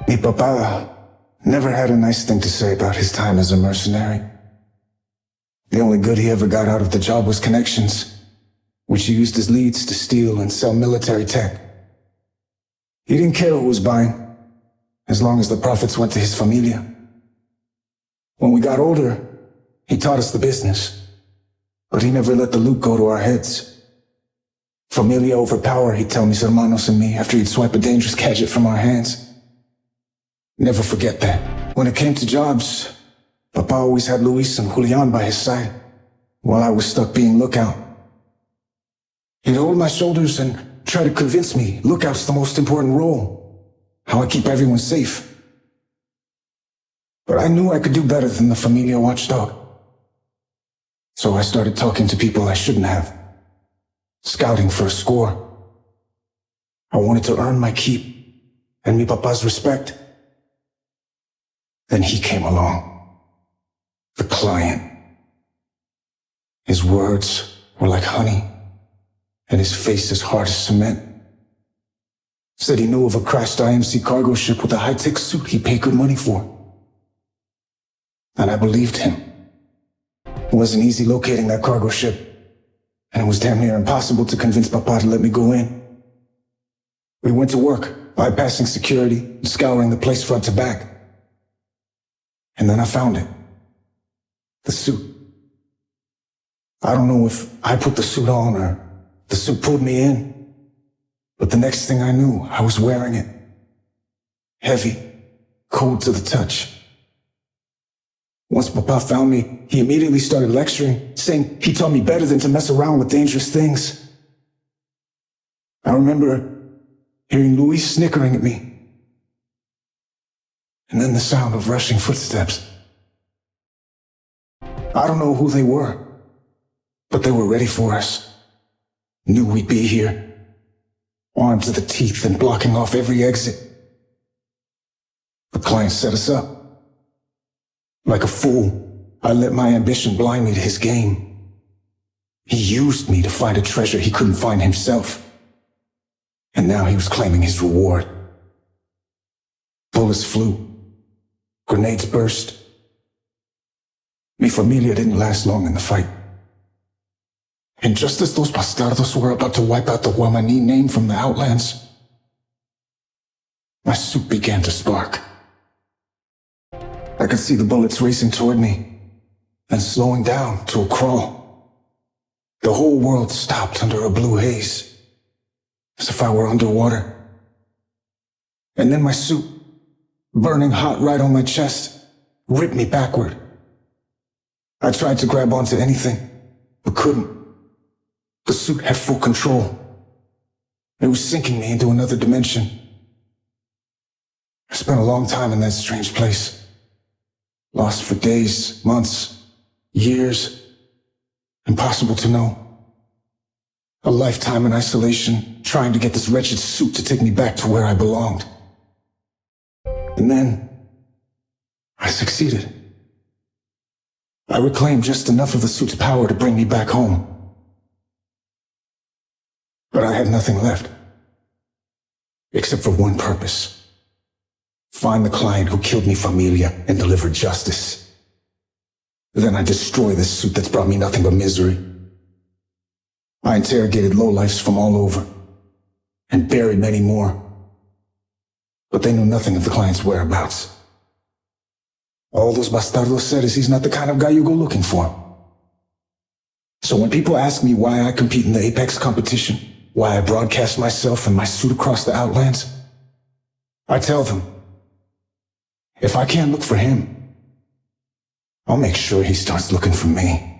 Mi papa never had a nice thing to say about his time as a mercenary. The only good he ever got out of the job was connections, which he used as leads to steal and sell military tech. He didn't care who was buying, as long as the profits went to his familia. When we got older, he taught us the business, but he never let the loot go to our heads. Familia over power, he'd tell mis hermanos and me after he'd swipe a dangerous gadget from our hands. Never forget that. When it came to jobs, Papa always had Luis and Julian by his side, while I was stuck being lookout. He'd hold my shoulders and try to convince me lookout's the most important role, how I keep everyone safe. But I knew I could do better than the familia watchdog. So I started talking to people I shouldn't have, scouting for a score. I wanted to earn my keep and mi papa's respect. Then he came along, the client. His words were like honey, and his face as hard as cement. Said he knew of a crashed IMC cargo ship with a high-tech suit he paid good money for. And I believed him. It wasn't easy locating that cargo ship, and it was damn near impossible to convince Papa to let me go in. We went to work, bypassing security and scouring the place front to back. And then I found it. The suit. I don't know if I put the suit on or the suit pulled me in, but the next thing I knew, I was wearing it. Heavy, cold to the touch. Once Papa found me, he immediately started lecturing, saying he taught me better than to mess around with dangerous things. I remember hearing Luis snickering at me, and then the sound of rushing footsteps. I don't know who they were, but they were ready for us. Knew we'd be here, armed to the teeth and blocking off every exit. The client set us up. Like a fool, I let my ambition blind me to his game. He used me to find a treasure he couldn't find himself. And now he was claiming his reward. Bullets flew. Grenades burst. Mi familia didn't last long in the fight. And just as those bastardos were about to wipe out the Guamani name from the Outlands, my suit began to spark. I could see the bullets racing toward me, and slowing down to a crawl. The whole world stopped under a blue haze, as if I were underwater. And then my suit, burning hot right on my chest, ripped me backward. I tried to grab onto anything, but couldn't. The suit had full control. It was sinking me into another dimension. I spent a long time in that strange place. Lost for days, months, years. Impossible to know. A lifetime in isolation, trying to get this wretched suit to take me back to where I belonged. And then, I succeeded. I reclaimed just enough of the suit's power to bring me back home. But I had nothing left. Except for one purpose. Find the client who killed mi familia and deliver justice. Then I destroy this suit that's brought me nothing but misery. I interrogated lowlifes from all over, and buried many more. But they knew nothing of the client's whereabouts. All those bastardos said is he's not the kind of guy you go looking for. So when people ask me why I compete in the Apex competition, why I broadcast myself and my suit across the Outlands, I tell them, if I can't look for him, I'll make sure he starts looking for me.